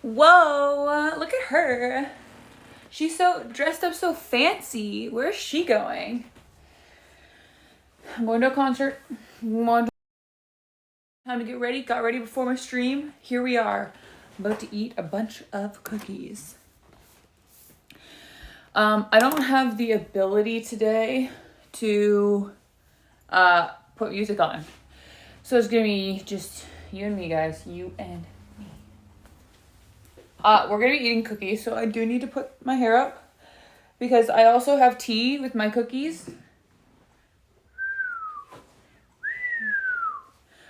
Whoa, look at her. She's so dressed up so fancy. Where's she going? I'm going to a concert. Time to get ready. Got ready before my stream. Here we are. I'm about to eat a bunch of cookies. I don't have the ability today to put music on. So it's gonna be just you and me, guys. You and me. We're gonna be eating cookies, so I do need to put my hair up because I also have tea with my cookies.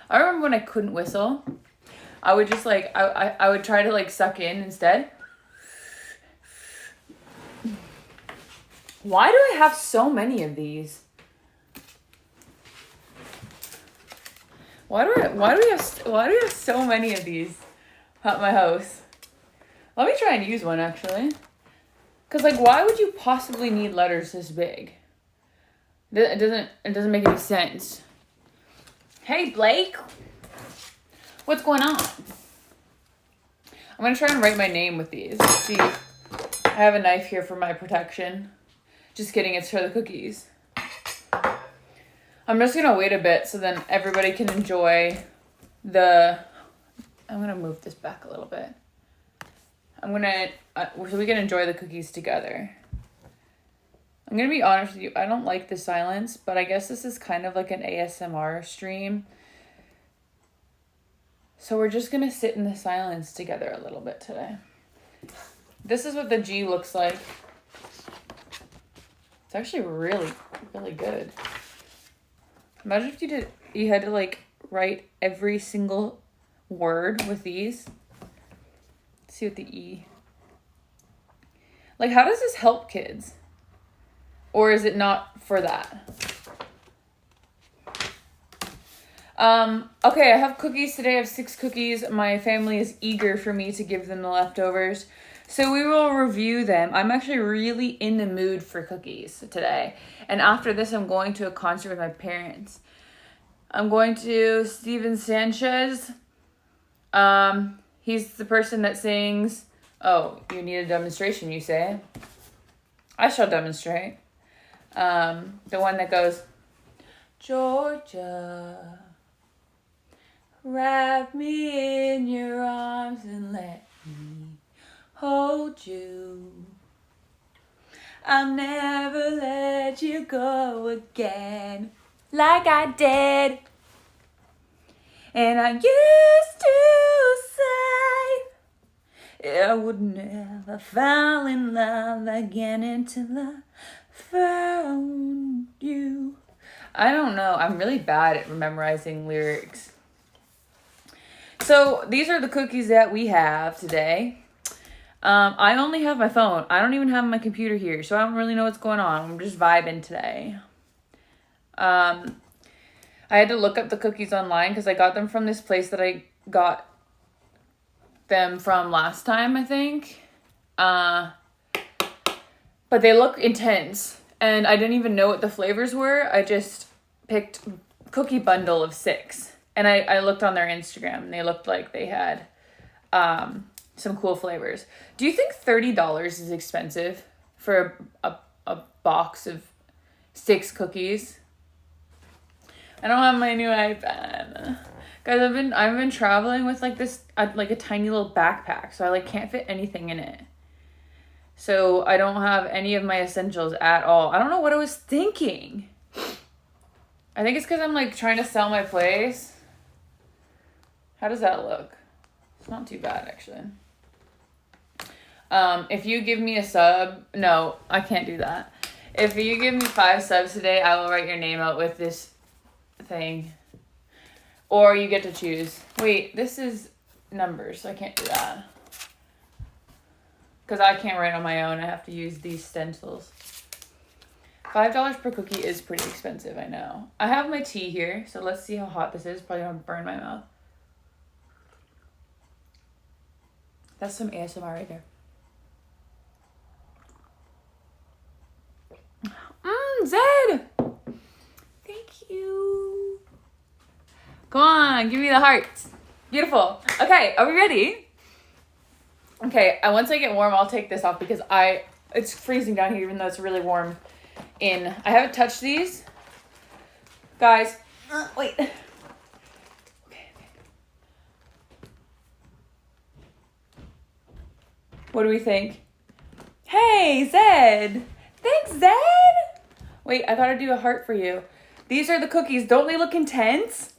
I remember when I couldn't whistle. I would just like, I would try to like suck in instead. Why do I have so many of these? Why do we have so many of these at my house? Let me try and use one actually. Cause like, why would you possibly need letters this big? It doesn't make any sense. Hey Blake, what's going on? I'm gonna try and write my name with these. Let's see, I have a knife here for my protection. Just kidding, it's for the cookies. I'm just gonna wait a bit so then everybody can enjoy the, I'm gonna move this back a little bit. So we can enjoy the cookies together. I'm gonna be honest with you, I don't like the silence, but I guess this is kind of like an ASMR stream. So we're just gonna sit in the silence together a little bit today. This is what the G looks like. It's actually really, really good. Imagine if you had to like write every single word with these. Let's see what the E. Like, how does this help kids? Or is it not for that? Okay, I have cookies today. I have 6 cookies. My family is eager for me to give them the leftovers. So we will review them. I'm actually really in the mood for cookies today. And after this, I'm going to a concert with my parents. I'm going to Steven Sanchez. He's the person that sings, oh, you need a demonstration, you say? I shall demonstrate. The one that goes, Georgia, wrap me in your arms and let me hold you. I'll never let you go again like I did. And I used to say I would never fall in love again until I found you. I don't know. I'm really bad at memorizing lyrics. So these are the cookies that we have today. I only have my phone. I don't even have my computer here, so I don't really know what's going on. I'm just vibing today. I had to look up the cookies online because I got them from this place that I got them from last time, I think. But they look intense, and I didn't even know what the flavors were. I just picked cookie bundle of 6, and I looked on their Instagram, and they looked like they had some cool flavors. Do you think $30 is expensive for a box of 6 cookies? I don't have my new iPad. Guys, I've been traveling with like this like a tiny little backpack, so I like can't fit anything in it. So I don't have any of my essentials at all. I don't know what I was thinking. I think it's because I'm like trying to sell my place. How does that look? It's not too bad actually. If you give me a sub, no, I can't do that. If you give me 5 subs today, I will write your name out with this thing. Or you get to choose. Wait, this is numbers, so I can't do that. Because I can't write on my own. I have to use these stencils. $5 per cookie is pretty expensive, I know. I have my tea here, so let's see how hot this is. Probably gonna burn my mouth. That's some ASMR right there. Zed! Thank you. Come on, give me the hearts. Beautiful. Okay, are we ready? Okay, once I get warm, I'll take this off because it's freezing down here, even though it's really warm I haven't touched these. Guys, wait. Okay. What do we think? Hey, Zed. Thanks, Zed. Wait, I thought I'd do a heart for you. These are the cookies. Don't they look intense?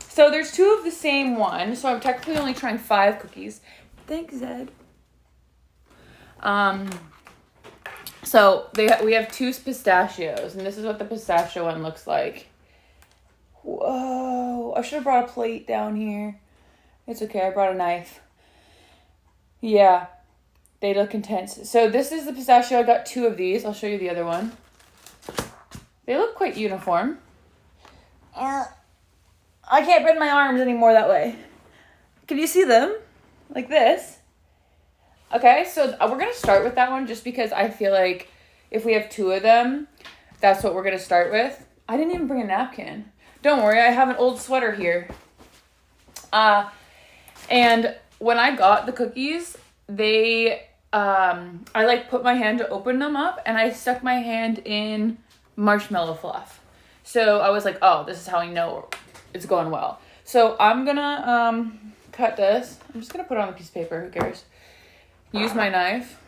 So there's 2 of the same one. So I'm technically only trying 5 cookies. Thanks, Zed. So we have 2 pistachios, and this is what the pistachio one looks like. Whoa, I should have brought a plate down here. It's okay, I brought a knife. Yeah, they look intense. So this is the pistachio. I got 2 of these. I'll show you the other one. They look quite uniform. I can't bend my arms anymore that way. Can you see them? Like this. Okay, so we're going to start with that one just because I feel like if we have 2 of them, that's what we're going to start with. I didn't even bring a napkin. Don't worry, I have an old sweater here. And when I got the cookies, I put my hand to open them up and I stuck my hand in marshmallow fluff. So I was like, oh, this is how I know it's going well. So I'm gonna cut this. I'm just gonna put it on a piece of paper, who cares? Use my knife.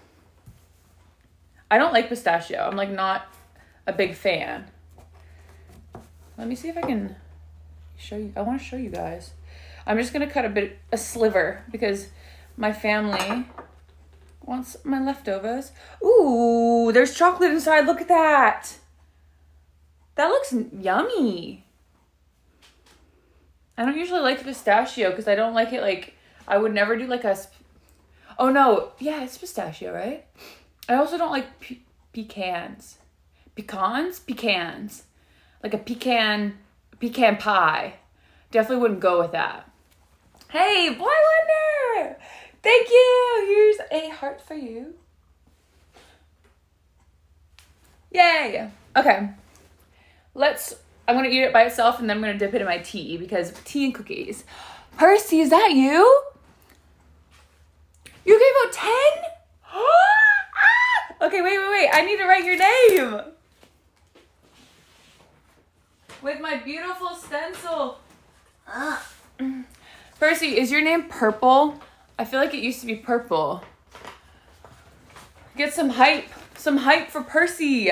I don't like pistachio. I'm like not a big fan. Let me see if I can show you. I want to show you guys. I'm just gonna cut a sliver because my family wants my leftovers. Ooh, there's chocolate inside. Look at that. That looks yummy. I don't usually like pistachio because I don't like it like, I would never do like oh no, yeah, it's pistachio, right? I also don't like pecans. Pecans. Like a pecan pie. Definitely wouldn't go with that. Hey, Boy Wonder! Thank you! Here's a heart for you. Yay! Okay. I'm going to eat it by itself and then I'm going to dip it in my tea because tea and cookies. Percy, is that you? You gave out 10? Okay, wait. I need to write your name. With my beautiful stencil. Percy, is your name Purple? I feel like it used to be Purple. Get some hype. Some hype for Percy.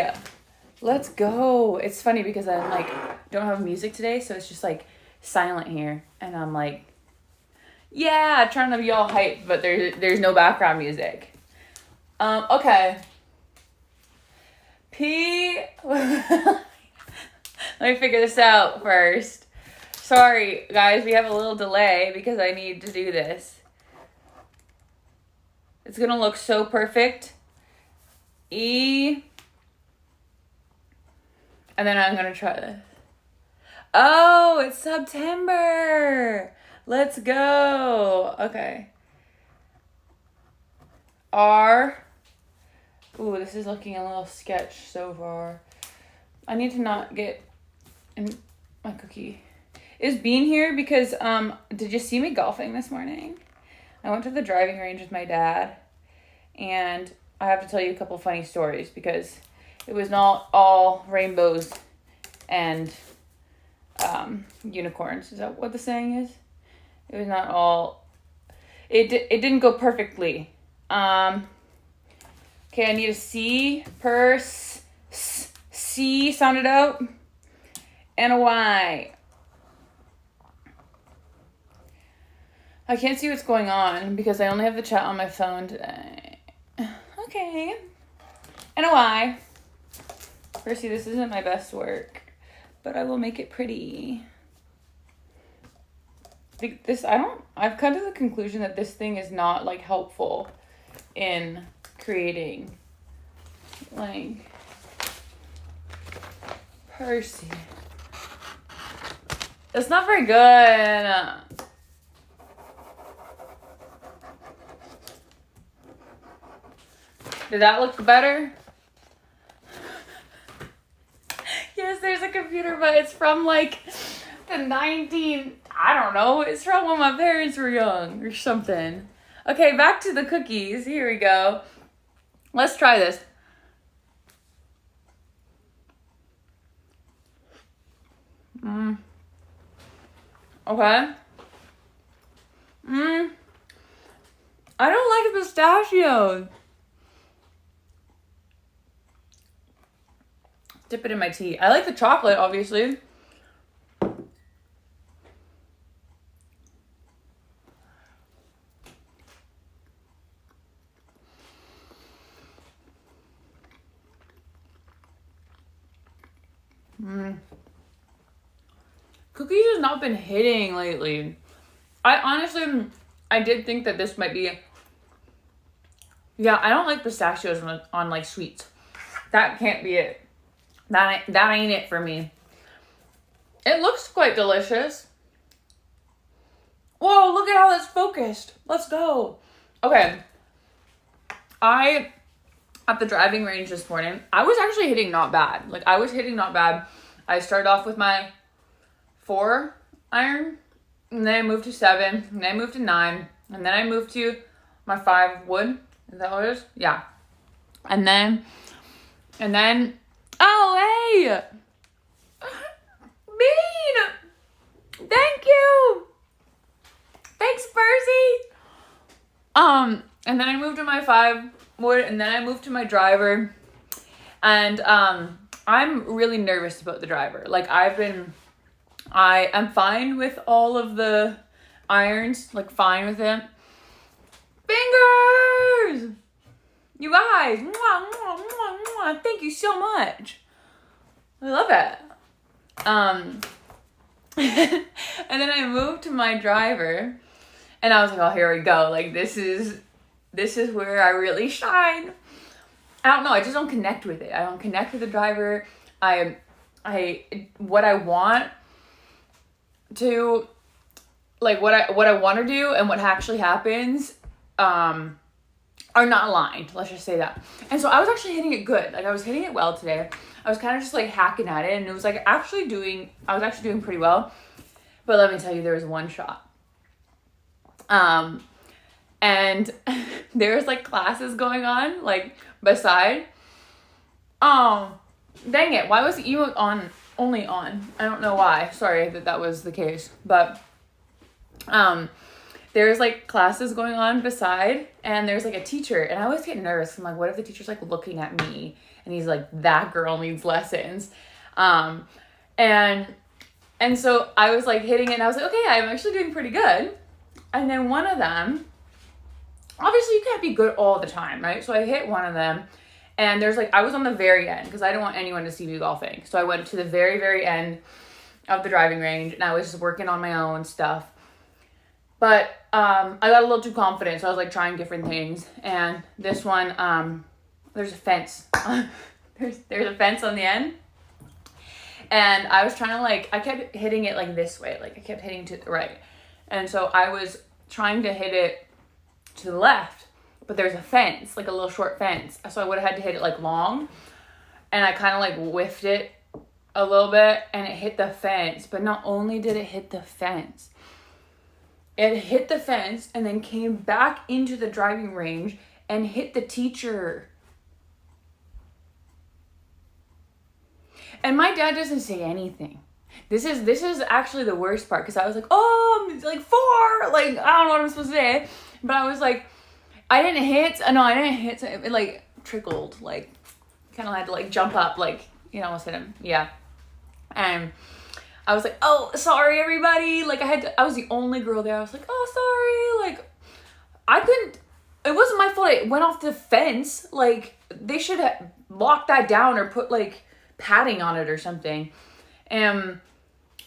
Let's go. It's funny because I'm like, don't have music today, so it's just like silent here. And I'm like, yeah, trying to be all hype, but there's no background music. Okay. Let me figure this out first. Sorry, guys, we have a little delay because I need to do this. It's gonna look so perfect. E. And then I'm gonna try this. Oh, it's September. Let's go. Okay. R. Ooh, this is looking a little sketch so far. I need to not get in my cookie. Is Bean here? Because, did you see me golfing this morning? I went to the driving range with my dad. And I have to tell you a couple funny stories because it was not all rainbows and unicorns. Is that what the saying is? It was not all. It didn't go perfectly. Okay, I need a C. C. Sound it out. And a Y. I can't see what's going on because I only have the chat on my phone today. Okay. And a Y. Percy, this isn't my best work, but I will make it pretty. I've come to the conclusion that this thing is not like helpful in creating like Percy. It's not very good. Did that look better? Yes, there's a computer, but it's from like the I don't know. It's from when my parents were young or something. Okay, back to the cookies. Here we go. Let's try this. Okay. I don't like pistachios. Dip it in my tea. I like the chocolate, obviously. Cookies has not been hitting lately. I did think that this might be... Yeah, I don't like pistachios on like sweets. That can't be it. That ain't it for me. It looks quite delicious. Whoa, look at how that's focused. Let's go. Okay. At the driving range this morning, I was actually hitting not bad. Like, I was hitting not bad. I started off with my 4 iron, and then I moved to 7, and then I moved to 9, and then I moved to my 5 wood. Is that what it is? Yeah. And then, oh, hey! Bean! Thank you! Thanks, Percy! And then I moved to my 5 wood, and then I moved to my driver. And, I'm really nervous about the driver. Like, I am fine with all of the irons, like, fine with it. Fingers! You guys, mwah, mwah, mwah, mwah. Thank you so much. I love it. And then I moved to my driver, and I was like, oh, here we go. Like, this is where I really shine. I don't know. I just don't connect with it. I don't connect with the driver. What I want to, like, what I want to do and what actually happens, are not aligned. Let's just say that. And so I was actually hitting it good. Like, I was hitting it well today. I was kind of just like hacking at it, and it was like I was actually doing pretty well. But let me tell you, there was one shot. And there was like classes going on, like, beside. Oh, dang it. Why was the emote only on? I don't know why. Sorry that was the case. But, there's like classes going on beside, and there's like a teacher, and I always get nervous. I'm like, what if the teacher's like looking at me and he's like, that girl needs lessons? And so I was like hitting it, and I was like, okay, I'm actually doing pretty good. And then one of them, obviously you can't be good all the time, right? So I hit one of them, and there's like, I was on the very end because I didn't want anyone to see me golfing. So I went to the very, very end of the driving range, and I was just working on my own stuff. But I got a little too confident, so I was like trying different things. And this one, there's a fence. there's a fence on the end. And I was trying to like, I kept hitting it like this way. Like, I kept hitting to the right. And so I was trying to hit it to the left, but there's a fence, like a little short fence. So I would have had to hit it like long. And I kind of like whiffed it a little bit, and it hit the fence. But not only did it hit the fence, it hit the fence and then came back into the driving range and hit the teacher. And my dad doesn't say anything. This is actually the worst part, because I was like, oh, it's like 4. Like, I don't know what I'm supposed to say. But I was like, I didn't hit. So it like trickled. Like, kind of had to like jump up, like, you know, almost hit him. Yeah. And I was like, oh, sorry, everybody. Like, I was the only girl there. I was like, oh, sorry. Like, I couldn't, it wasn't my fault. It went off the fence. Like, they should have locked that down or put, like, padding on it or something. And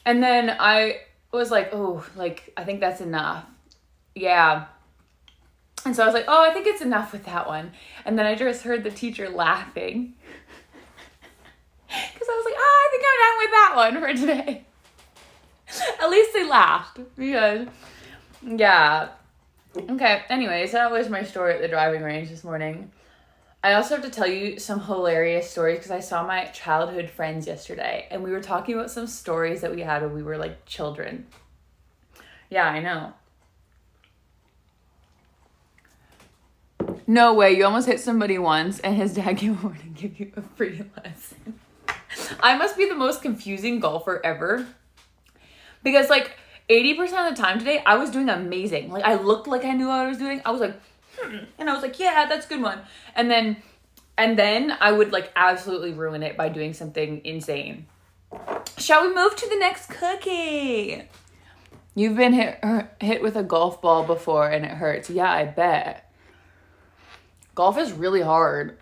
then I was like, oh, like, I think that's enough. Yeah. And so I was like, oh, I think it's enough with that one. And then I just heard the teacher laughing. Because I was like, oh, I think I'm done with that one for today. At least they laughed. Because, yeah. Okay, anyways, that was my story at the driving range this morning. I also have to tell you some hilarious stories, because I saw my childhood friends yesterday, and we were talking about some stories that we had when we were, like, children. Yeah, I know. No way, you almost hit somebody once and his dad came over to give you a free lesson. I must be the most confusing golfer ever. Because like 80% of the time today, I was doing amazing. Like I looked like I knew what I was doing. I was like, and I was like, yeah, that's a good one. And then I would like absolutely ruin it by doing something insane. Shall we move to the next cookie? You've been hit with a golf ball before and it hurts. Yeah, I bet. Golf is really hard.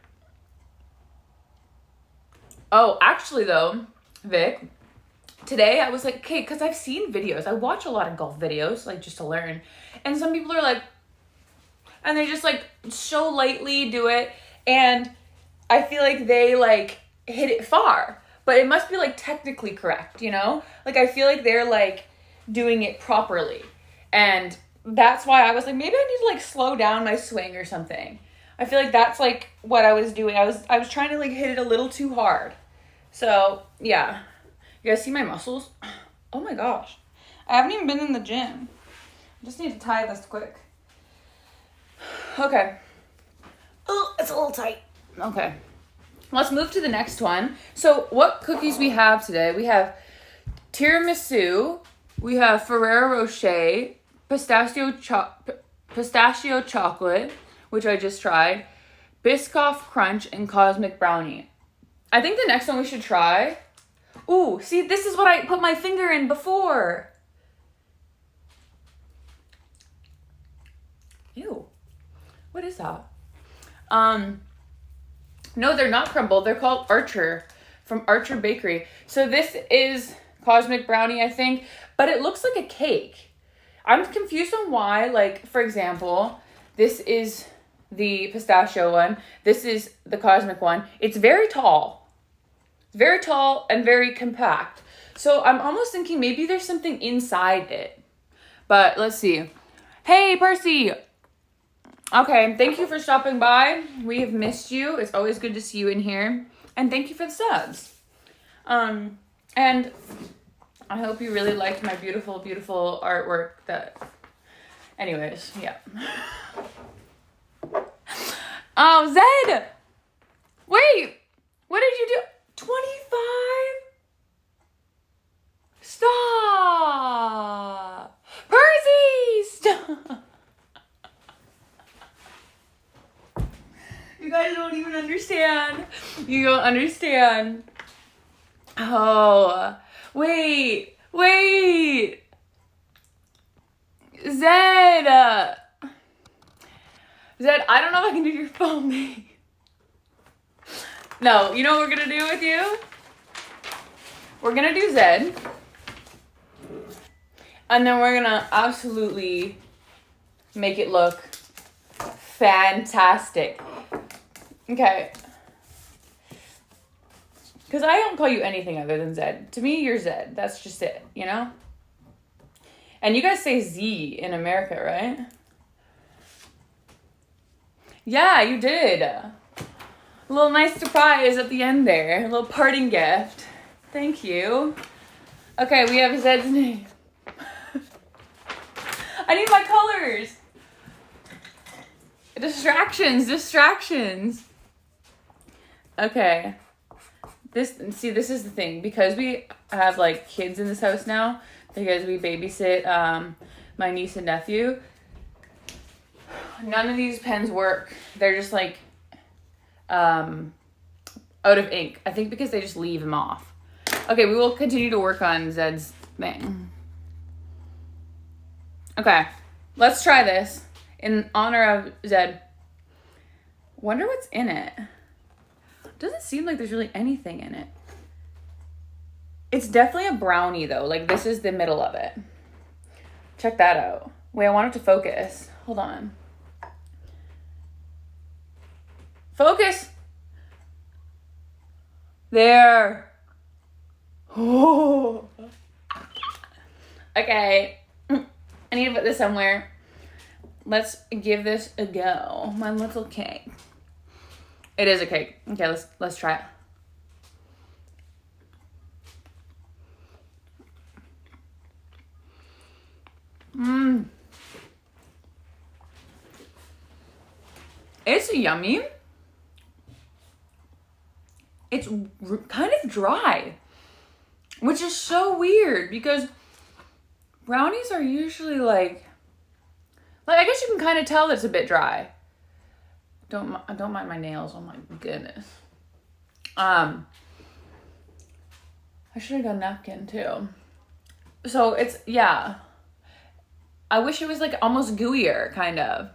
Oh, actually though, Vic, today I was like, okay, because I've seen videos. I watch a lot of golf videos, like just to learn. And some people are like, and they just like so lightly do it. And I feel like they like hit it far. But it must be like technically correct, you know? Like I feel like they're like doing it properly. And that's why I was like, maybe I need to like slow down my swing or something. I feel like that's like what I was doing. I was trying to like hit it a little too hard. So yeah. You guys see my muscles? Oh my gosh. I haven't even been in the gym. I just need to tie this quick. Okay. Oh, it's a little tight. Okay. Let's move to the next one. So what cookies we have today? We have tiramisu. We have Ferrero Rocher. Pistachio chocolate, which I just tried. Biscoff Crunch and Cosmic Brownie. I think the next one we should try. Ooh, see, this is what I put my finger in before. Ew. What is that? No, they're not crumbled. They're called Archer from Archer Bakery. So this is Cosmic Brownie, I think, but it looks like a cake. I'm confused on why, like, for example, this is the pistachio one. This is the Cosmic one. It's very tall. Very tall and very compact. So I'm almost thinking maybe there's something inside it. But let's see. Hey, Percy! Okay, thank you for stopping by. We have missed you. It's always good to see you in here. And thank you for the subs. And I hope you really liked my beautiful, beautiful artwork that... Anyways, yeah. Oh, Zed! Wait! What did you do? 25? Stop! Percy! Stop! You guys don't even understand. You don't understand. Oh, wait. Zed, I don't know if I can do your phone name. No, you know what we're gonna do with you? We're gonna do Zed. And then we're gonna absolutely make it look fantastic. Okay. Because I don't call you anything other than Zed. To me, you're Zed. That's just it, you know? And you guys say Z in America, right? Yeah, you did. A little nice surprise at the end there. A little parting gift. Thank you. Okay, we have Zed's name. I need my colors. Distractions. Okay. This is the thing. Because we have, like, kids in this house now, because we babysit my niece and nephew, none of these pens work. They're just, like, out of ink. I think because they just leave them off. Okay, we will continue to work on Zed's thing. Okay, let's try this in honor of Zed. Wonder what's in it. Doesn't seem like there's really anything in it. It's definitely a brownie though. Like this is the middle of it. Check that out. Wait, I want it to focus. Hold on. Focus. There. Oh. Okay. I need to put this somewhere. Let's give this a go. My little cake. It is a cake. Okay, let's try it. It's yummy. It's kind of dry, which is so weird because brownies are usually like I guess you can kind of tell it's a bit dry. Don't mind my nails. Oh my goodness. I should have got a napkin too. So it's, yeah. I wish it was like almost gooier, kind of.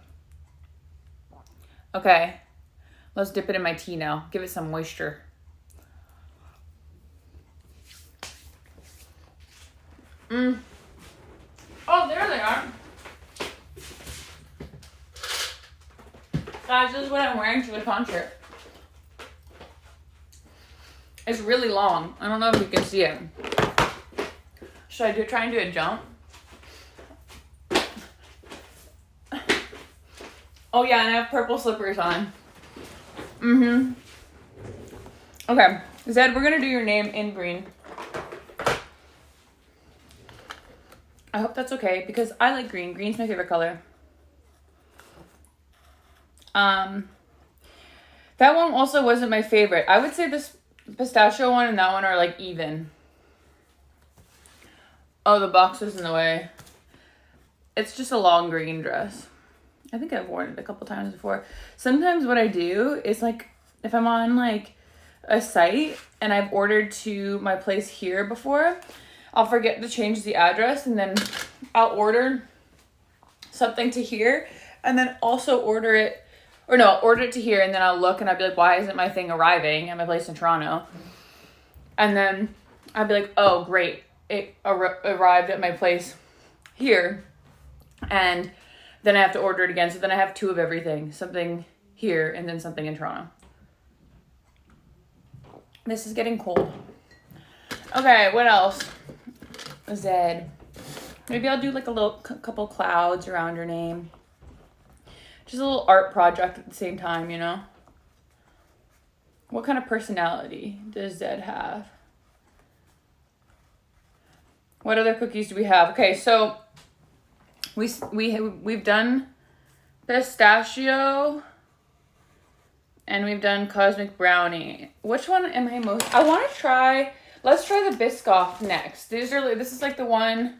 Okay. Let's dip it in my tea now. Give it some moisture. Oh, there they are. Guys, this is what I'm wearing to the concert. It's really long. I don't know if you can see it. Should I try and do a jump? Oh yeah, and I have purple slippers on. Okay, Zed, we're gonna do your name in green. I hope that's okay because I like green. Green's my favorite color. That one also wasn't my favorite. I would say this pistachio one and that one are like even. Oh, the box is in the way. It's just a long green dress. I think I've worn it a couple times before. Sometimes what I do is like, if I'm on like a site and I've ordered to my place here before, I'll forget to change the address and then I'll order something to here and then also order it to here and then I'll look and I'll be like, why isn't my thing arriving at my place in Toronto? And then I'll be like, oh, great. It arrived at my place here. And then I have to order it again. So then I have two of everything. Something here and then something in Toronto. This is getting cold. Okay, what else? Zed. Maybe I'll do like a little couple clouds around your name. Just a little art project at the same time, you know? What kind of personality does Zed have? What other cookies do we have? Okay, so we've done pistachio and we've done cosmic brownie. Which one am I most? I want to try. Let's try the Biscoff next. This is like the one.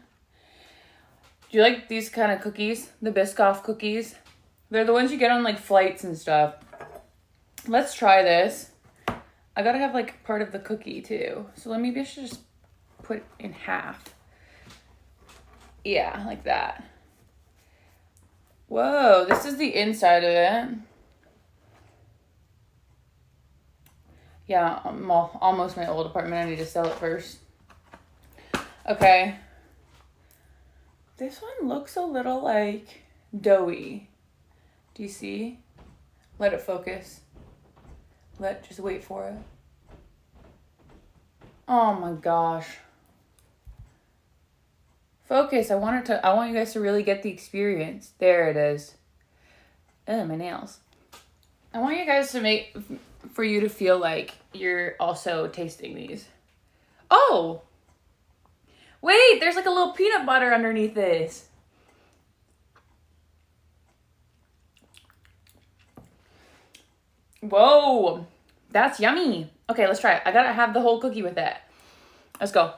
Do you like these kind of cookies? The Biscoff cookies. They're the ones you get on like flights and stuff. Let's try this. I gotta have like part of the cookie too. So maybe I should just put it in half. Yeah, like that. Whoa, this is the inside of it. Yeah, almost my old apartment. I need to sell it first. Okay. This one looks a little like doughy. Do you see? Let it focus. Just wait for it. Oh my gosh. Focus. I want you guys to really get the experience. There it is. Oh, my nails. I want you guys for you to feel like you're also tasting these. Oh! Wait, there's like a little peanut butter underneath this. Whoa, that's yummy. Okay, let's try it. I gotta have the whole cookie with it. Let's go.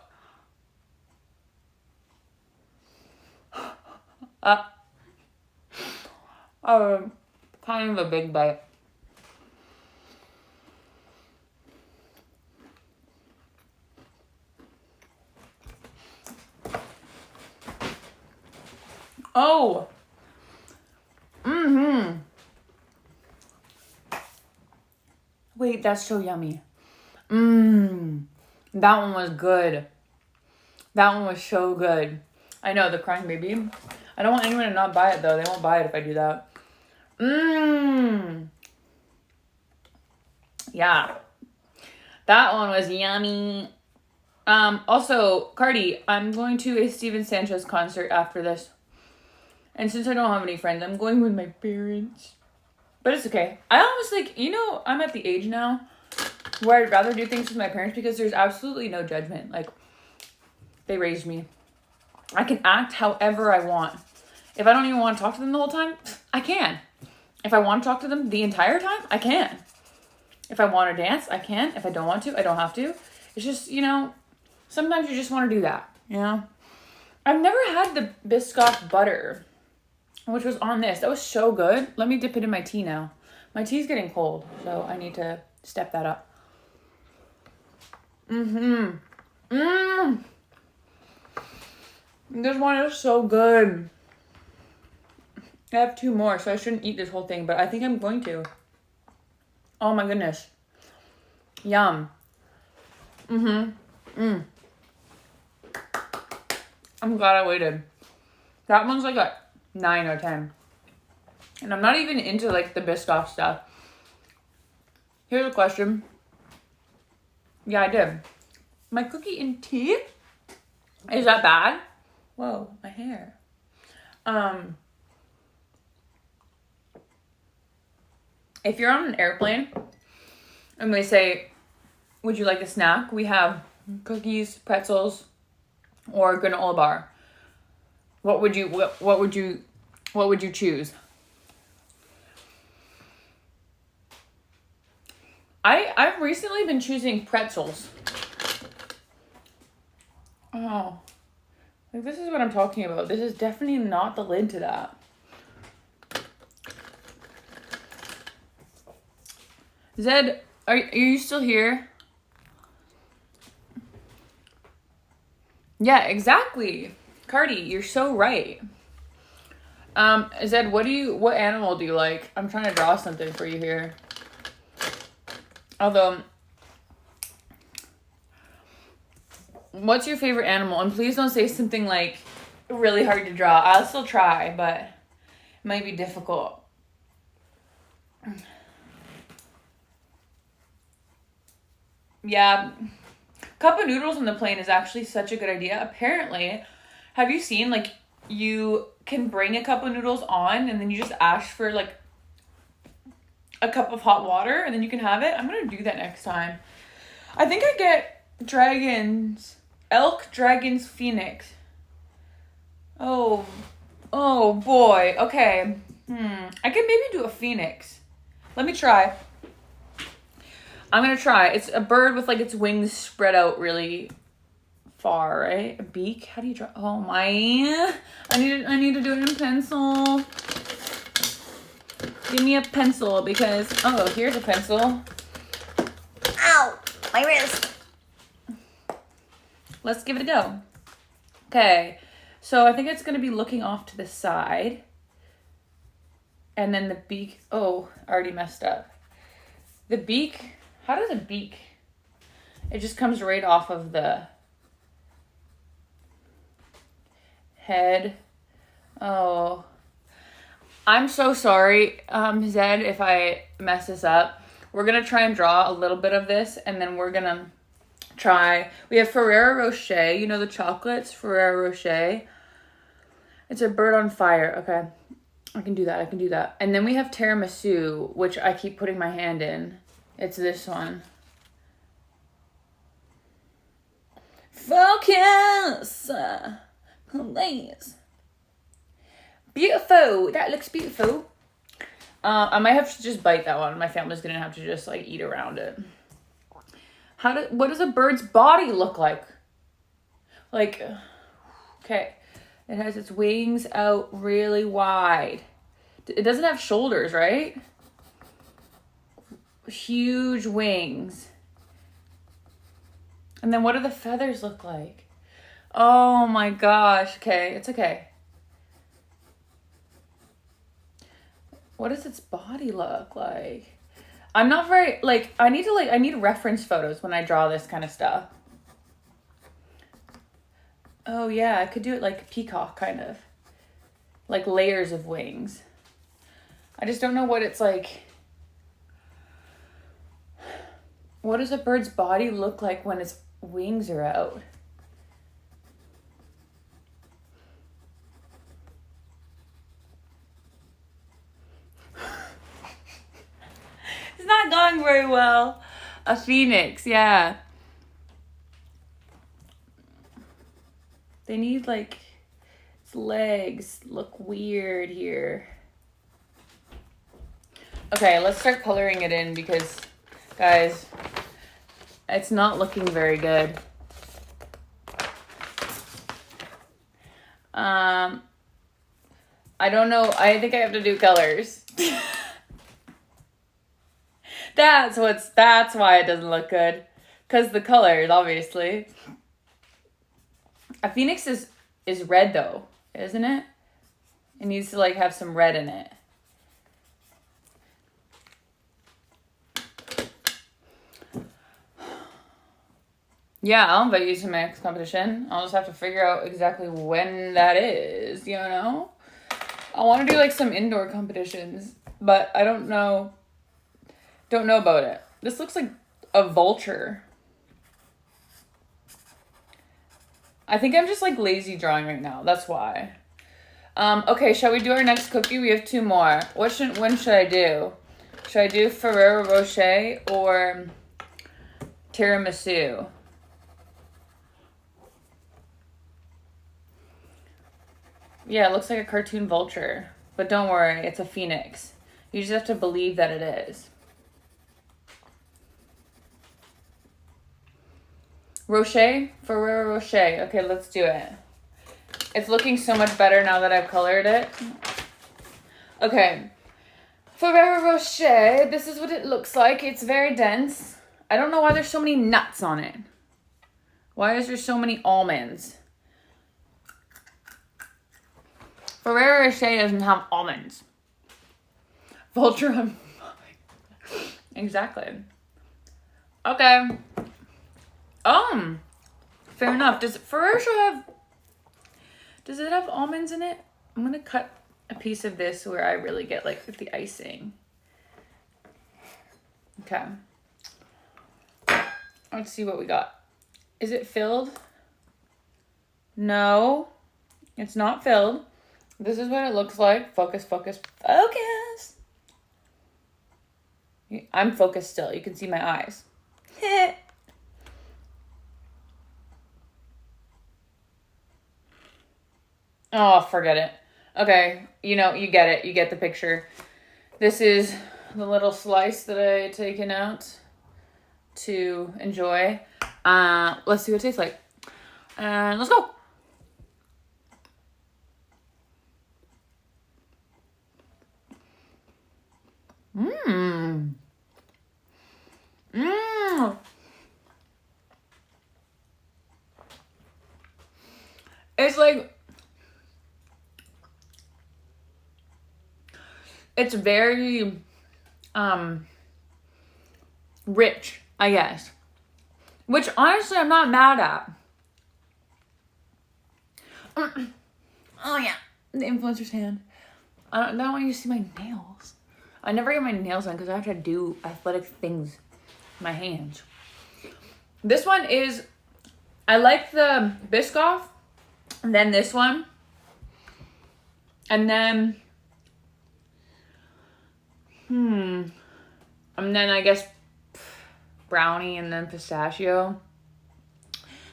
Kind of a big bite. Oh. Wait, that's so yummy. That one was good. That one was so good. I know, the crying baby. I don't want anyone to not buy it though. They won't buy it if I do that. Yeah. That one was yummy. Also, Cardi, I'm going to a Steven Sanchez concert after this. And since I don't have any friends, I'm going with my parents. But it's okay. I almost I'm at the age now where I'd rather do things with my parents because there's absolutely no judgment. Like, they raised me. I can act however I want. If I don't even want to talk to them the whole time, I can. If I want to talk to them the entire time, I can. If I want to dance, I can. If I don't want to, I don't have to. It's just, you know, sometimes you just want to do that, you know? I've never had the Biscoff butter, which was on this. That was so good. Let me dip it in my tea now. My tea's getting cold, so I need to step that up. This one is so good. I have 2 more, so I shouldn't eat this whole thing, but I think I'm going to. Oh my goodness. Yum. I'm glad I waited. That one's like a 9 or 10. And I'm not even into like the Biscoff stuff. Here's a question. Yeah, I did. My cookie and tea? Is that bad? Whoa, my hair. If you're on an airplane and they say, would you like a snack? We have cookies, pretzels, or granola bar. What would you choose? I've recently been choosing pretzels. Oh, like this is what I'm talking about. This is definitely not the lid to that. Zed, are you still here? Yeah, exactly. Cardi, you're so right. Zed, what animal do you like? I'm trying to draw something for you here. Although, what's your favorite animal? And please don't say something like really hard to draw. I'll still try, but it might be difficult. Yeah, cup of noodles on the plane is actually such a good idea. Apparently, have you seen, like, you can bring a cup of noodles on and then you just ask for, like, a cup of hot water and then you can have it? I'm gonna do that next time. I think I get elk, dragons, phoenix. Oh boy. Okay. I could maybe do a phoenix. Let me try. I'm gonna try. It's a bird with like its wings spread out really far, right? A beak. How do you draw? Oh my! I need to do it in pencil. Give me a pencil because here's a pencil. Ow! My wrist. Let's give it a go. Okay, so I think it's gonna be looking off to the side, and then the beak. Oh, I already messed up. The beak. How does a beak? It just comes right off of the head. Oh, I'm so sorry, Zed, if I mess this up. We're going to try and draw a little bit of this, and then we're going to try. We have Ferrero Rocher. You know the chocolates? Ferrero Rocher. It's a bird on fire. Okay. I can do that. And then we have tiramisu, which I keep putting my hand in. It's this one. Focus! Please. Beautiful. That looks beautiful. I might have to just bite that one. My family's gonna have to just like eat around it. What does a bird's body look like? Like, okay. It has its wings out really wide. It doesn't have shoulders, right? Huge wings. And then what do the feathers look like? Oh my gosh. Okay, it's okay. What does its body look like? I'm not very, I need reference photos when I draw this kind of stuff. Oh yeah, I could do it like a peacock, kind of. Like layers of wings. I just don't know what it's like. What does a bird's body look like when its wings are out? It's not going very well. A phoenix, yeah. They need its legs look weird here. Okay, let's start coloring it in because, guys, it's not looking very good. I don't know. I think I have to do colors. That's why it doesn't look good. Because the colors, obviously. A phoenix is red though, isn't it? It needs to like have some red in it. Yeah, I'll invite you to my next competition. I'll just have to figure out exactly when that is, you know? I want to do like some indoor competitions, but I don't know about it. This looks like a vulture. I think I'm just like lazy drawing right now. That's why. Okay, shall we do our next cookie? We have 2 more. When should I do? Should I do Ferrero Rocher or tiramisu? Yeah, it looks like a cartoon vulture. But don't worry, it's a phoenix. You just have to believe that it is. Rocher? Ferrero Rocher. Okay, let's do it. It's looking so much better now that I've colored it. Okay. Ferrero Rocher. This is what it looks like. It's very dense. I don't know why there's so many nuts on it. Why is there so many almonds? Ferrero Rocher doesn't have almonds. Vulture. Exactly. Okay. Fair enough. Does Ferrero Rocher have... Does it have almonds in it? I'm going to cut a piece of this where I really get like the icing. Okay. Let's see what we got. Is it filled? No, it's not filled. This is what it looks like. Focus, focus, focus. I'm focused still. You can see my eyes. Oh, forget it. Okay, you get it. You get the picture. This is the little slice that I had taken out to enjoy. Let's see what it tastes like. Let's go. Mmm. Mmm. It's like... It's very rich, I guess. Which honestly I'm not mad at. Oh yeah, the influencer's hand. I don't want you to see my nails. I never get my nails done because I have to do athletic things with my hands. This one is, I like the Biscoff, and then this one, and then, and then I guess brownie and then pistachio.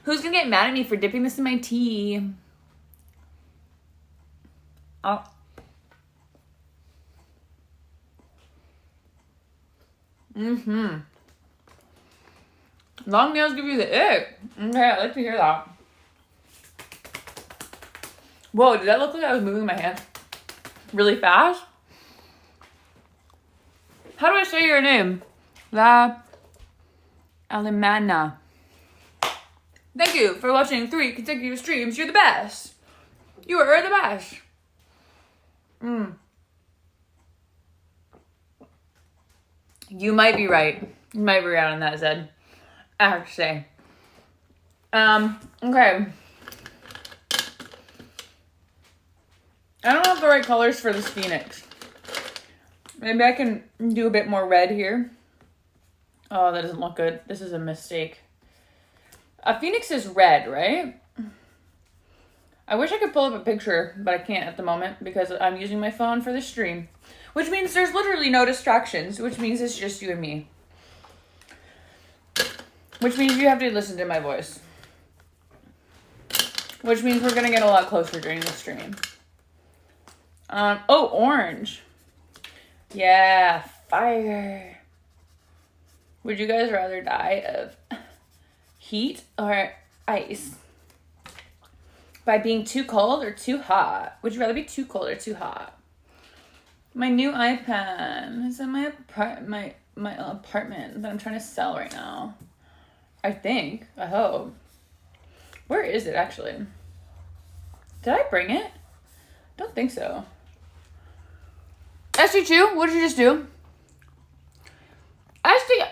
Who's gonna get mad at me for dipping this in my tea? Oh. Long nails give you the ick. Okay, I like to hear that. Whoa, did that look like I was moving my hand really fast? How do I say your name? La Alemana. Thank you for watching 3 consecutive streams. You're the best. You are the best. You might be right. You might be right on that, Zed. I have to say. Okay. I don't have the right colors for this phoenix. Maybe I can do a bit more red here. Oh, that doesn't look good. This is a mistake. A phoenix is red, right? I wish I could pull up a picture, but I can't at the moment because I'm using my phone for the stream. Which means there's literally no distractions, which means it's just you and me. Which means you have to listen to my voice. Which means we're going to get a lot closer during the stream. Oh, orange. Yeah, fire. Would you guys rather die of heat or ice? By being too cold or too hot? Would you rather be too cold or too hot? My new iPad is in my apartment that I'm trying to sell right now. I hope. Where is it actually? Did I bring it? Don't think so. SG2, what did you just do? SG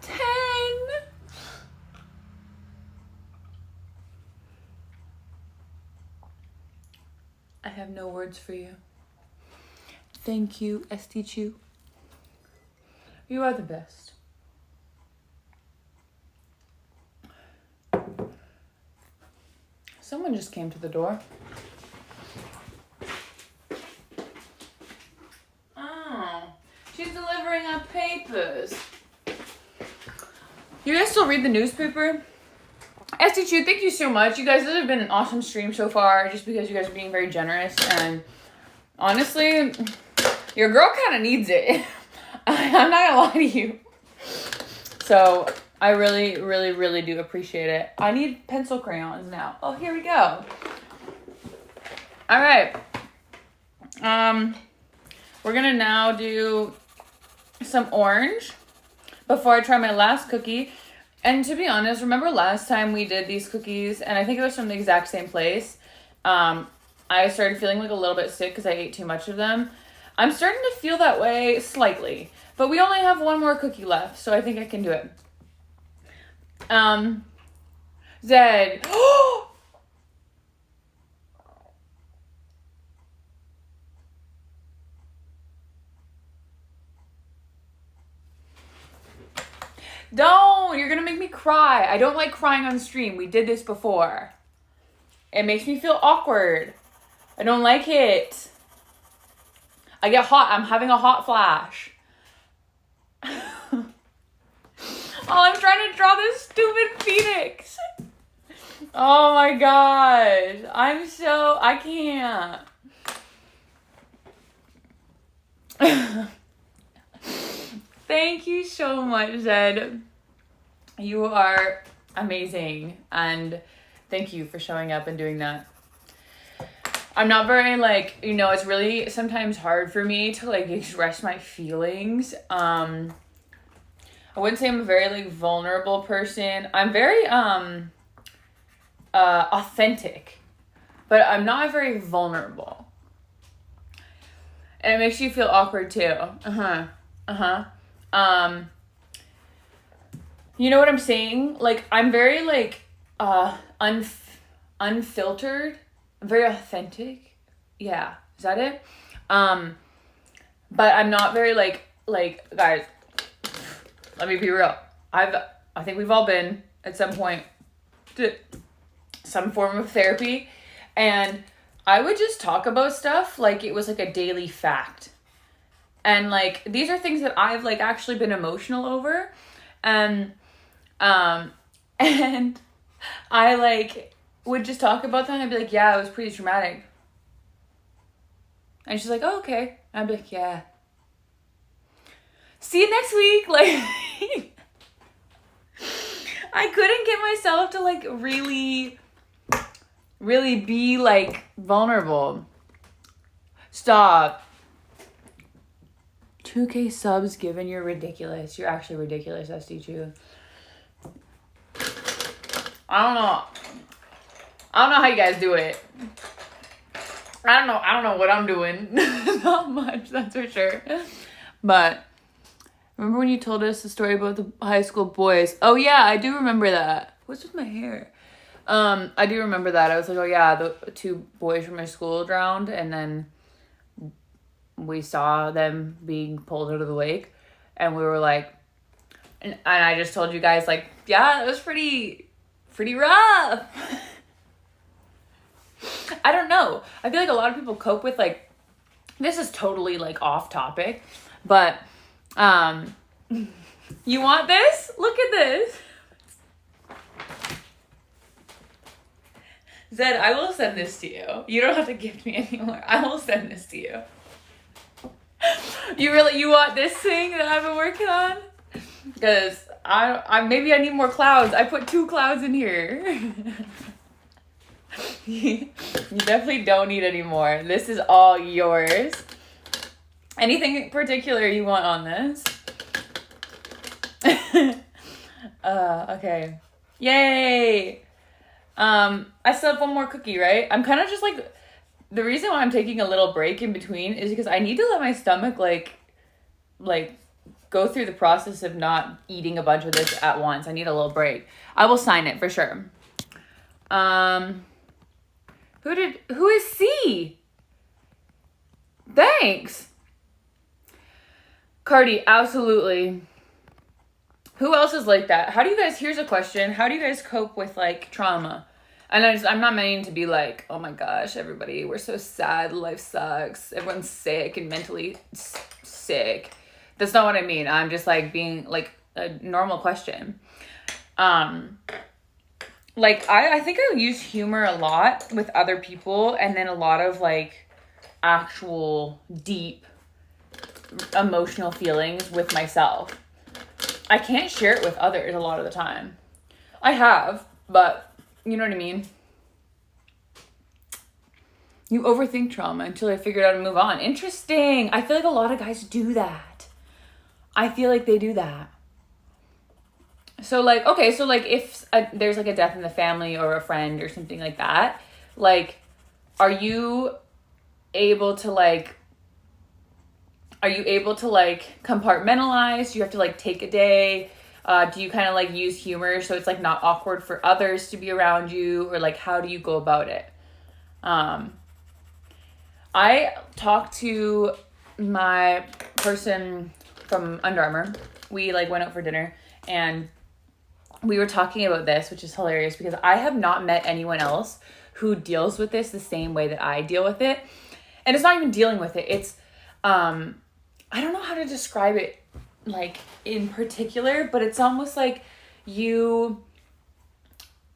10. I have no words for you. Thank you, SG2. You are the best. Someone just came to the door. Oh, she's delivering our papers. You guys still read the newspaper? ST2, thank you so much. You guys, this has been an awesome stream so far, just because you guys are being very generous. And honestly, your girl kind of needs it. I'm not gonna lie to you. So I really, really, really do appreciate it. I need pencil crayons now. Oh, here we go. All right. We're gonna now do some orange before I try my last cookie. And to be honest, remember last time we did these cookies, and I think it was from the exact same place. I started feeling like a little bit sick because I ate too much of them. I'm starting to feel that way slightly, but we only have one more cookie left, so I think I can do it. Zed. Don't! You're gonna make me cry. I don't like crying on stream. We did this before. It makes me feel awkward. I don't like it. I get hot. I'm having a hot flash. Oh, I'm trying to draw this stupid phoenix. Oh my gosh. I can't. Thank you so much, Zed. You are amazing. And thank you for showing up and doing that. I'm not very, it's really sometimes hard for me to, express my feelings. I wouldn't say I'm a very, vulnerable person. I'm very, authentic. But I'm not very vulnerable. And it makes you feel awkward, too. You know what I'm saying? I'm very, unfiltered. I'm very authentic. Yeah. Is that it? But I'm not very, guys, let me be real. I think we've all been, at some point, to some form of therapy. And I would just talk about stuff like it was, a daily fact. And, these are things that I've, actually been emotional over. And I, would just talk about that and I'd be like, yeah, it was pretty traumatic. And she's like, oh, okay. And I'd be like, yeah. See you next week. I couldn't get myself to, really be, vulnerable. Stop. 2K subs given, you're ridiculous. You're actually ridiculous, SD2. I don't know how you guys do it. I don't know what I'm doing. Not much, that's for sure. But remember when you told us the story about the high school boys? Oh yeah, I do remember that. What's with my hair? I do remember that. I was like, oh yeah, the 2 boys from my school drowned, and then we saw them being pulled out of the lake, and we were like, and I just told you guys, yeah, it was pretty rough. I don't know. I feel like a lot of people cope with, this is totally, off topic, but, you want this? Look at this. Zed, I will send this to you. You don't have to gift me anymore. I will send this to you. You want this thing that I've been working on? Because I maybe I need more clouds. I put 2 clouds in here. You definitely don't need any more. This is all yours. Anything in particular you want on this? Okay. Yay! I still have one more cookie, right? I'm kind of just like, the reason why I'm taking a little break in between is because I need to let my stomach like go through the process of not eating a bunch of this at once. I need a little break. I will sign it for sure. Who is C? Thanks. Cardi, absolutely. Who else is like that? Here's a question. How do you guys cope with like trauma? And I'm not meaning to be like, oh my gosh, everybody, we're so sad. Life sucks. Everyone's sick and mentally sick. That's not what I mean. I'm just like being like a normal question. Like I think I use humor a lot with other people, and then a lot of like actual deep emotional feelings with myself. I can't share it with others a lot of the time. I have, but you know what I mean? You overthink trauma until I figured out how to move on. Interesting. I feel like a lot of guys do that. I feel like they do that. So like, okay, so like if there's like a death in the family or a friend or something like that, like, are you able to compartmentalize? Do you have to like take a day? Do you kind of like use humor so it's like not awkward for others to be around you, or like how do you go about it? I talked to my person from Under Armour. We like went out for dinner and we were talking about this, which is hilarious because I have not met anyone else who deals with this the same way that I deal with it. And it's not even dealing with it. It's, I don't know how to describe it like in particular, but it's almost like you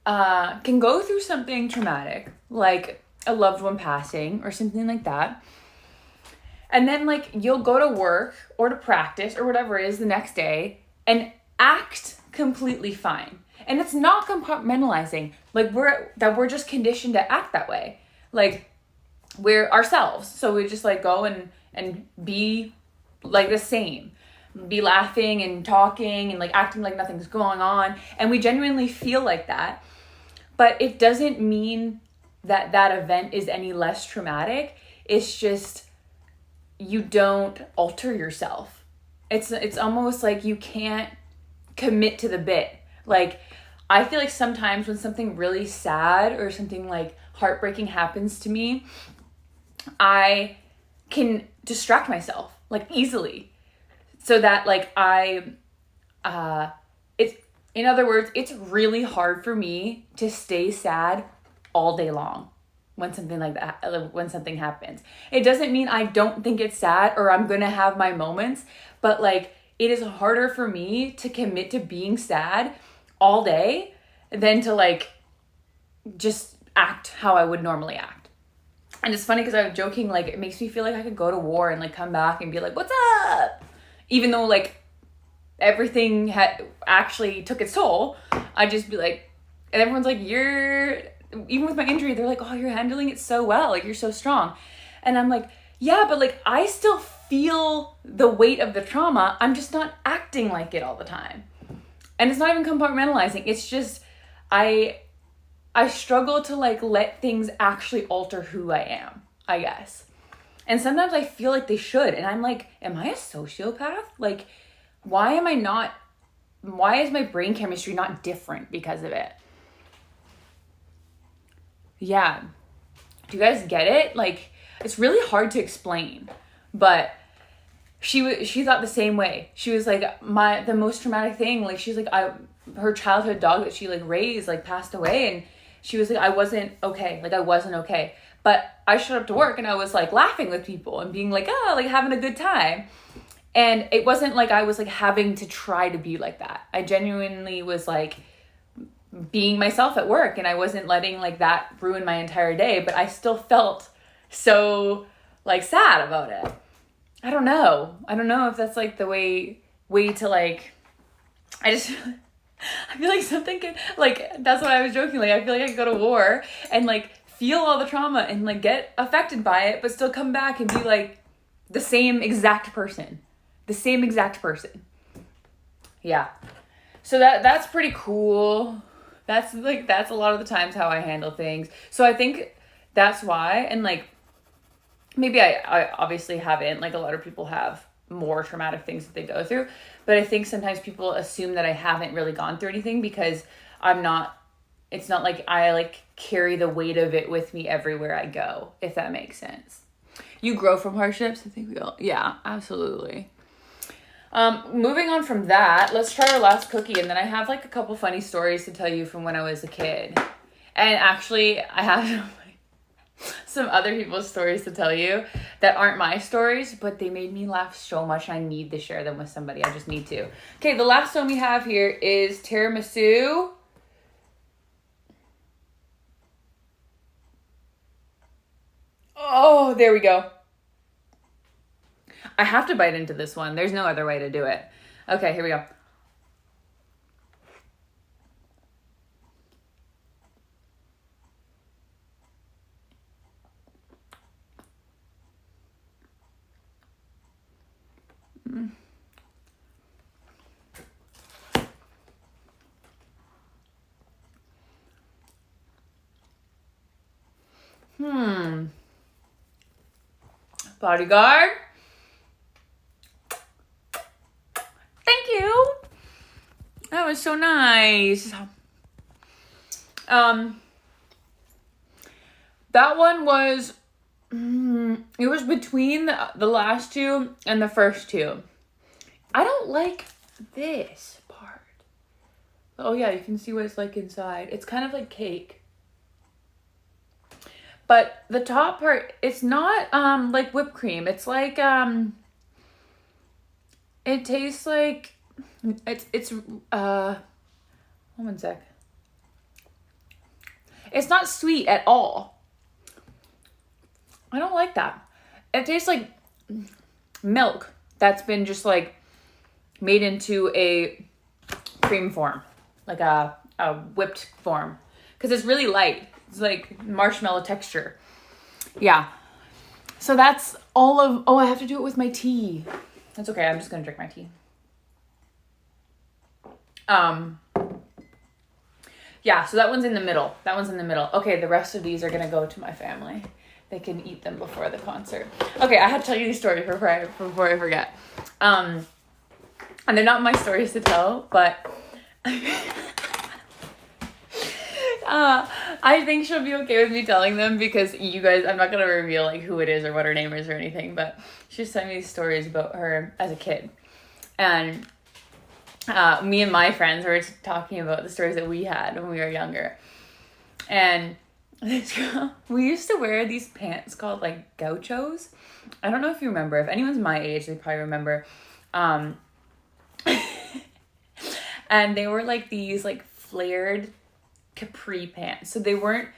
can go through something traumatic, like a loved one passing or something like that. And then like you'll go to work or to practice or whatever it is the next day and act completely fine. And it's not compartmentalizing. Like we're just conditioned to act that way. Like we're ourselves. So we just like go and be like the same. Be laughing and talking and like acting like nothing's going on. And we genuinely feel like that. But it doesn't mean that that event is any less traumatic. It's just you don't alter yourself. It's almost like you can't commit to the bit. Like I feel like sometimes when something really sad or something like heartbreaking happens to me, I can distract myself like easily so that like it's, in other words, it's really hard for me to stay sad all day long when something like that, when something happens. It doesn't mean I don't think it's sad or I'm gonna have my moments, but like it is harder for me to commit to being sad all day than to like just act how I would normally act. And it's funny because I was joking, like it makes me feel like I could go to war and like come back and be like, what's up? Even though like everything had actually took its toll, I'd just be like, and everyone's like, even with my injury, they're like, oh, you're handling it so well. Like, you're so strong. And I'm like, yeah, but like, I still feel the weight of the trauma. I'm just not acting like it all the time. And it's not even compartmentalizing. It's just, I struggle to like let things actually alter who I am, I guess. And sometimes I feel like they should. And I'm like, am I a sociopath? Like, why is my brain chemistry not different because of it? Yeah. Do you guys get it? Like, it's really hard to explain, but she thought the same way. She was like, the most traumatic thing, like, she's like, her childhood dog that she like raised, like passed away. And she was like, I wasn't okay. Like, I wasn't okay. But I showed up to work and I was like laughing with people and being like, oh, like having a good time. And it wasn't like I was like having to try to be like that. I genuinely was like being myself at work, and I wasn't letting like that ruin my entire day, but I still felt so like sad about it. I don't know. I don't know if that's like the way to like, I just, I feel like something can, like, that's why I was joking. Like, I feel like I could go to war and like feel all the trauma and like get affected by it, but still come back and be like the same exact person. The same exact person. Yeah. So that's pretty cool. That's a lot of the times how I handle things. So I think that's why, and like, maybe I obviously haven't, like a lot of people have more traumatic things that they go through, but I think sometimes people assume that I haven't really gone through anything because it's not like I like carry the weight of it with me everywhere I go, if that makes sense. You grow from hardships? I think we all, yeah, absolutely. Moving on from that, let's try our last cookie, and then I have like a couple funny stories to tell you from when I was a kid. And actually, I have some other people's stories to tell you that aren't my stories, but they made me laugh so much I need to share them with somebody. I just need to. Okay, the last one we have here is tiramisu. Oh, there we go. I have to bite into this one. There's no other way to do it. Okay, here we go. Bodyguard. Thank you. That was so nice. That one was, it was between the last two and the first two. I don't like this part. Oh yeah, you can see what it's like inside. It's kind of like cake. But the top part, it's not like whipped cream. It's like it tastes like it's one sec. It's not sweet at all. I don't like that. It tastes like milk that's been just like made into a cream form, like a whipped form, because it's really light. It's like marshmallow texture. Yeah. So that's all of, oh, I have to do it with my tea. That's okay. I'm just going to drink my tea. Yeah, so that one's in the middle. That one's in the middle. Okay, the rest of these are going to go to my family. They can eat them before the concert. Okay, I had to tell you these stories before I forget. And they're not my stories to tell, but I think she'll be okay with me telling them because you guys, I'm not going to reveal like who it is or what her name is or anything, but she sent me these stories about her as a kid. And me and my friends were talking about the stories that we had when we were younger. And this girl, we used to wear these pants called like gauchos. I don't know if you remember. If anyone's my age, they probably remember. And they were like these like flared capri pants. So they weren't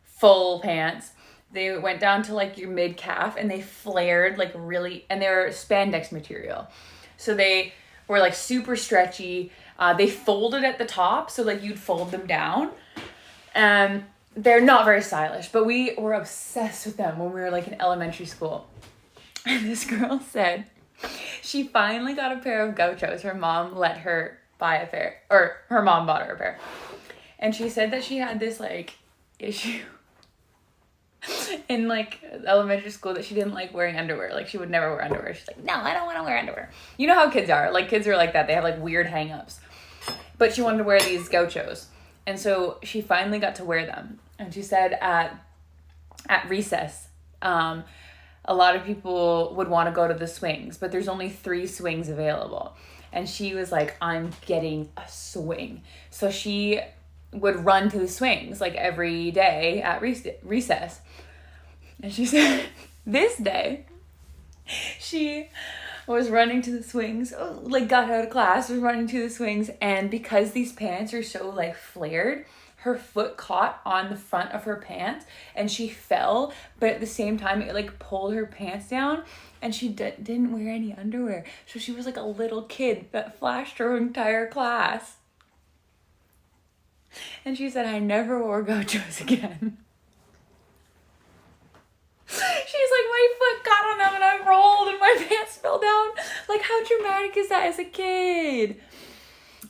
full pants. They went down to like your mid calf and they flared like really, and they were spandex material. So they were like super stretchy. They folded at the top, so like you'd fold them down. And they're not very stylish, but we were obsessed with them when we were like in elementary school. And this girl said she finally got a pair of gauchos. Her mom let her buy a pair, or her mom bought her a pair. And she said that she had this like issue in like elementary school that she didn't like wearing underwear. Like she would never wear underwear. She's like, no, I don't want to wear underwear. You know how kids are. Like kids are like that. They have like weird hang-ups. But she wanted to wear these gauchos. And so she finally got to wear them. And she said at recess, a lot of people would want to go to the swings, but there's only 3 swings available. And she was like, I'm getting a swing. So she would run to the swings like every day at recess. And she said this day she was running to the swings, like got out of class, was running to the swings, and because these pants are so like flared, her foot caught on the front of her pants and she fell, but at the same time it like pulled her pants down, and she didn't wear any underwear. So she was like a little kid that flashed her entire class. And she said, I never wore Gauchos again. She's like, my foot got on them and I rolled and my pants fell down. Like, how dramatic is that as a kid?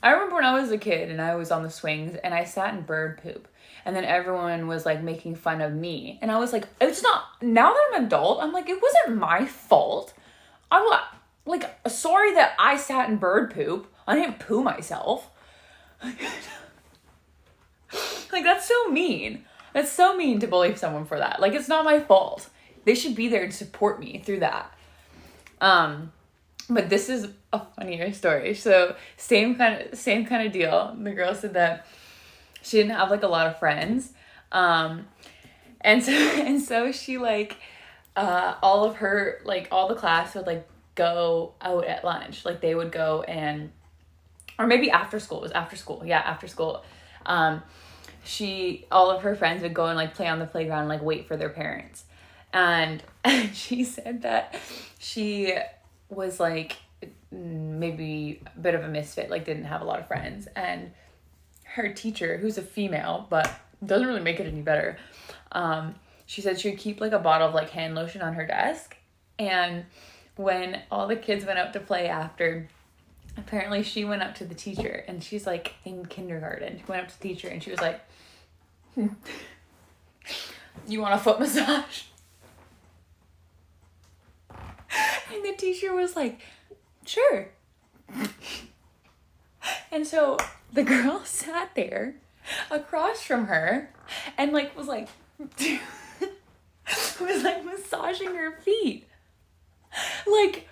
I remember when I was a kid and I was on the swings and I sat in bird poop. And then everyone was like making fun of me. And I was like, it's not, now that I'm an adult, I'm like, it wasn't my fault. I'm like, sorry that I sat in bird poop. I didn't poo myself. Like, that's so mean. That's so mean to bully someone for that. Like, it's not my fault. They should be there to support me through that. But this is a funnier story. So same kind of deal. The girl said that she didn't have like a lot of friends. And so she like, all of her, like all the class would like go out at lunch. Like they would go and, or maybe after school. It was after school. Yeah, after school. All of her friends would go and like play on the playground and like wait for their parents. And she said that she was like maybe a bit of a misfit, like didn't have a lot of friends. And her teacher, who's a female, but doesn't really make it any better, she said she would keep like a bottle of like hand lotion on her desk. And when all the kids went out to play after, apparently she went up to the teacher, and she's like in kindergarten. She went up to the teacher and she was like, you want a foot massage? And the teacher was like, sure. And so the girl sat there across from her and like was like massaging her feet. Like,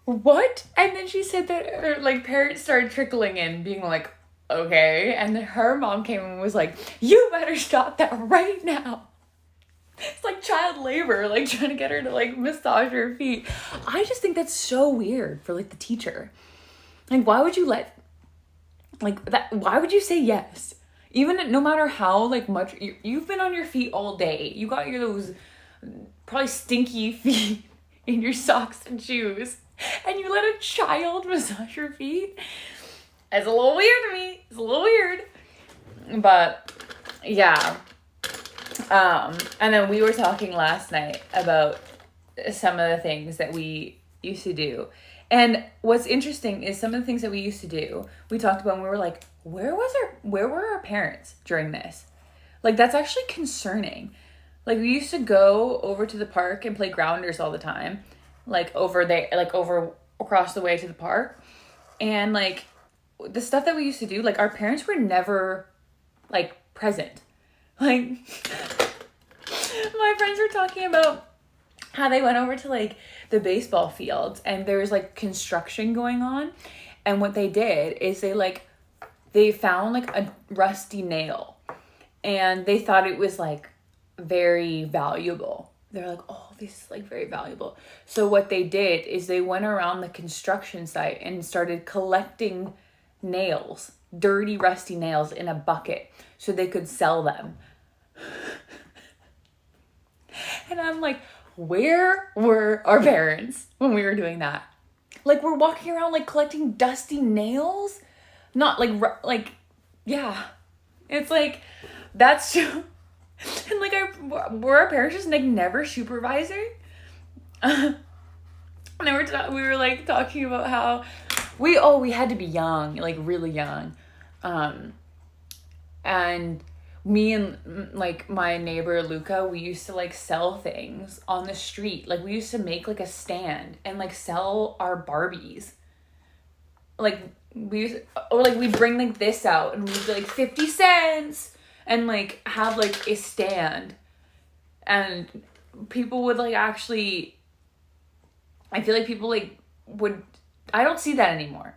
what? And then she said that her like parents started trickling in, being like, okay. And then her mom came and was like, you better stop that right now. It's like child labor, like trying to get her to like massage her feet. I just think that's so weird for like the teacher. Like, why would you let like that? Why would you say yes? Even no matter how like much you've been on your feet all day, you got those probably stinky feet in your socks and shoes, and you let a child massage your feet. It's a little weird to me. It's a little weird, but yeah. And then we were talking last night about some of the things that we used to do. And what's interesting is some of the things that we used to do, we talked about and we were like, where were our parents during this? Like, that's actually concerning. Like, we used to go over to the park and play grounders all the time. Like, over across the way to the park. And, like, the stuff that we used to do, like, our parents were never, like, present. Like, my friends were talking about how they went over to, like, the baseball fields and there was, like, construction going on. And what they did is they found, like, a rusty nail. And they thought it was, like, very valuable. They're like, oh, this is, like, very valuable. So what they did is they went around the construction site and started collecting nails, dirty, rusty nails in a bucket so they could sell them. And I'm like, where were our parents when we were doing that? Like, we're walking around, like, collecting dusty nails? Not, like, yeah. It's like, that's true. And, like, were our parents just, like, never supervising? And then we were, like, talking about how we had to be young, like, really young. And me and, like, my neighbor, Luca, we used to, like, sell things on the street. Like, we used to make, like, a stand and, like, sell our Barbies. Like, we'd bring, like, this out and we'd be, like, 50 cents and, like, have, like, a stand. And people would, like, actually, I feel like people, like, I don't see that anymore.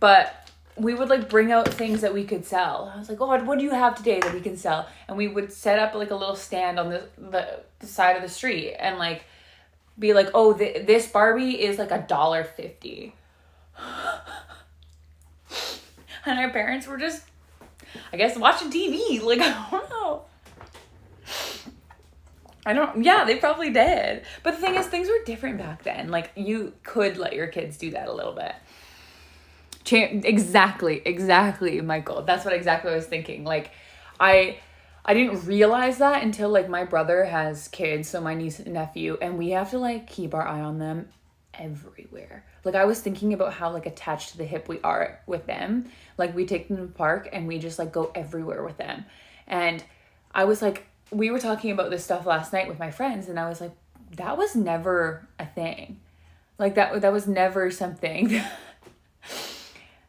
But we would, like, bring out things that we could sell. I was like, oh, what do you have today that we can sell? And we would set up, like, a little stand on the side of the street and, like, be like, oh, this Barbie is, like, $1.50. And our parents were just I guess watching TV. Like, I don't know. Yeah, they probably did. But the thing is, things were different back then. Like, you could let your kids do that a little bit. Exactly, Michael. That's exactly what I was thinking. Like, I didn't realize that until, like, my brother has kids, so my niece and nephew, and we have to, like, keep our eye on them everywhere. Like, I was thinking about how, like, attached to the hip we are with them. Like, we take them to the park and we just, like, go everywhere with them. And I was like, we were talking about this stuff last night with my friends, and I was like, that was never a thing. Like, that was never something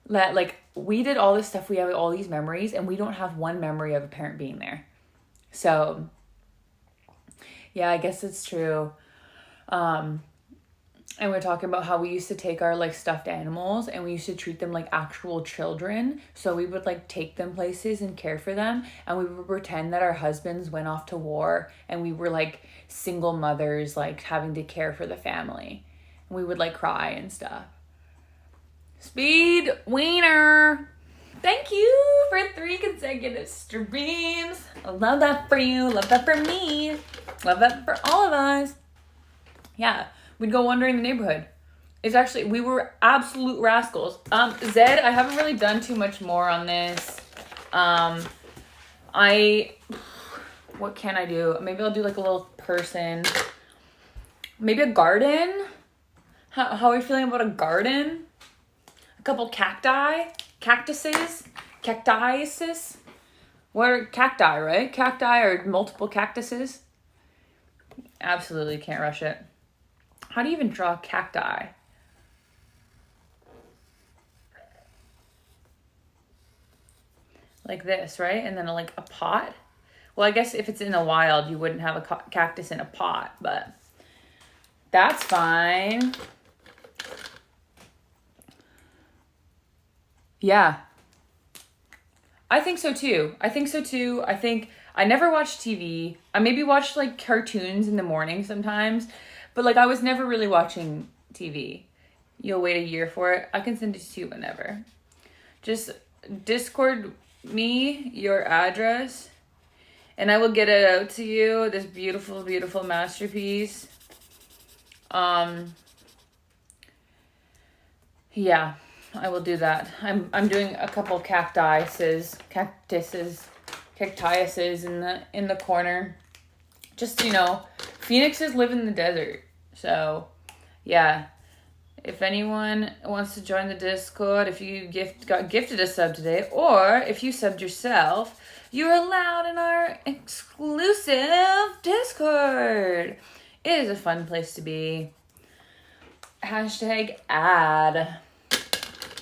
that, like, we did all this stuff, we have all these memories, and we don't have one memory of a parent being there. So, yeah, I guess it's true. And we're talking about how we used to take our, like, stuffed animals and we used to treat them like actual children. So we would, like, take them places and care for them. And we would pretend that our husbands went off to war and we were, like, single mothers, like, having to care for the family. And we would, like, cry and stuff. Speed Wiener, thank you for 3 consecutive streams. I love that for you. Love that for me. Love that for all of us. Yeah. We'd go wandering the neighborhood. We were absolute rascals. Zed, I haven't really done too much more on this. What can I do? Maybe I'll do, like, a little person. Maybe a garden? How are we feeling about a garden? A couple cactuses. What are cacti, right? Cacti or multiple cactuses. Absolutely can't rush it. How do you even draw cacti? Like this, right? And then, like, a pot. Well, I guess if it's in the wild, you wouldn't have a cactus in a pot, but that's fine. Yeah. I think so too. I think I never watched TV. I maybe watched, like, cartoons in the morning sometimes. But, like, I was never really watching TV. You'll wait a year for it. I can send it to you whenever. Just Discord me your address, and I will get it out to you. This beautiful, beautiful masterpiece. Yeah, I will do that. I'm doing a couple cactuses in the corner. Just, phoenixes live in the desert. So, yeah. If anyone wants to join the Discord, if you got gifted a sub today, or if you subbed yourself, you're allowed in our exclusive Discord. It is a fun place to be. Hashtag ad.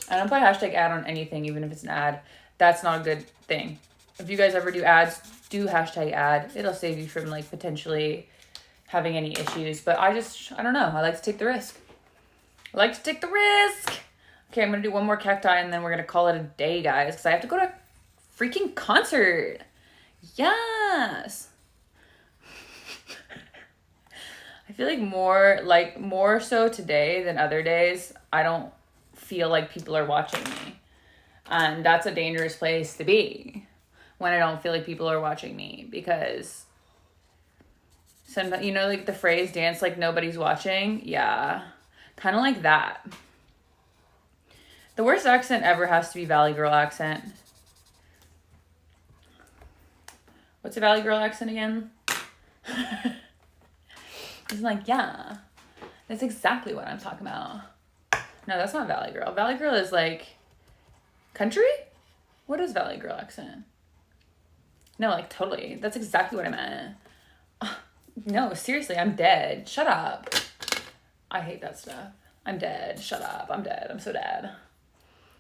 I don't put hashtag ad on anything, even if it's an ad. That's not a good thing. If you guys ever do ads, do hashtag ad. It'll save you from, like, potentially having any issues. But I don't know. I like to take the risk. Okay, I'm going to do one more cacti and then we're going to call it a day, guys. Because I have to go to a freaking concert. Yes. I feel like more so today than other days, I don't feel like people are watching me. And that's a dangerous place to be when I don't feel like people are watching me. Because sometimes, like the phrase, dance like nobody's watching? Yeah. Kind of like that. The worst accent ever has to be Valley Girl accent. What's a Valley Girl accent again? It's like, yeah. That's exactly what I'm talking about. No, that's not Valley Girl. Valley Girl is like country? What is Valley Girl accent? No, like totally. That's exactly what I meant. No, seriously, I'm dead. Shut up. I hate that stuff. I'm dead. Shut up. I'm dead. I'm so dead.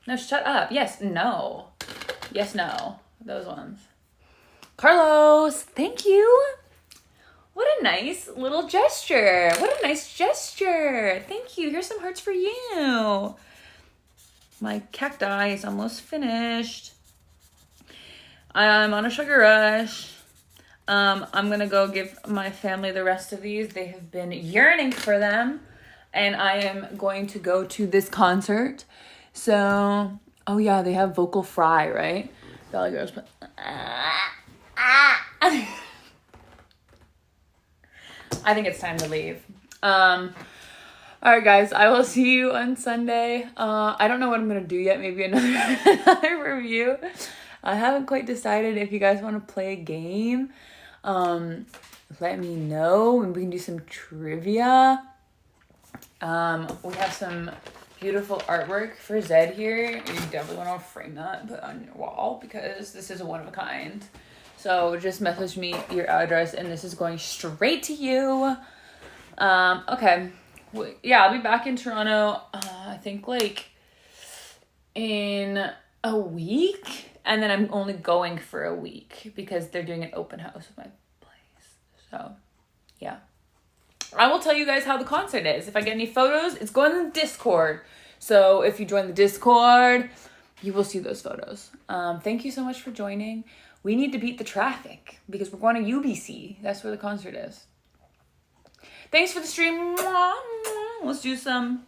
No, shut up. Yes, no. Yes, no. Those ones. Carlos, thank you. What a nice little gesture. What a nice gesture. Thank you. Here's some hearts for you. My cacti is almost finished. I'm on a sugar rush. I'm going to go give my family the rest of these. They have been yearning for them. And I am going to go to this concert. So, oh yeah, they have Vocal Fry, right? Valley Girls. I think it's time to leave. All right, guys. I will see you on Sunday. I don't know what I'm gonna do yet. Maybe another review. I haven't quite decided. If you guys want to play a game, let me know, and we can do some trivia. We have some beautiful artwork for Zed here. You definitely want to frame that and put it on your wall because this is a one of a kind. So just message me your address and this is going straight to you. Okay. Yeah, I'll be back in Toronto, I think like in a week. And then I'm only going for a week because they're doing an open house with my place. So, yeah. I will tell you guys how the concert is. If I get any photos, it's going in the Discord. So if you join the Discord, you will see those photos. Thank you so much for joining. We need to beat the traffic because we're going to UBC. That's where the concert is. Thanks for the stream. Let's do some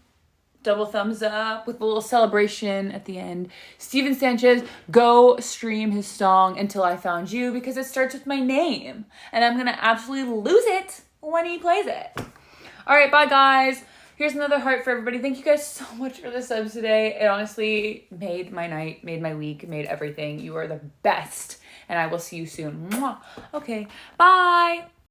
double thumbs up with a little celebration at the end. Steven Sanchez, go stream his song Until I Found You because it starts with my name. And I'm going to absolutely lose it when he plays it. All right, bye guys. Here's another heart for everybody. Thank you guys so much for the subs today. It honestly made my night, made my week, made everything. You are the best. And I will see you soon. Mwah. Okay, bye.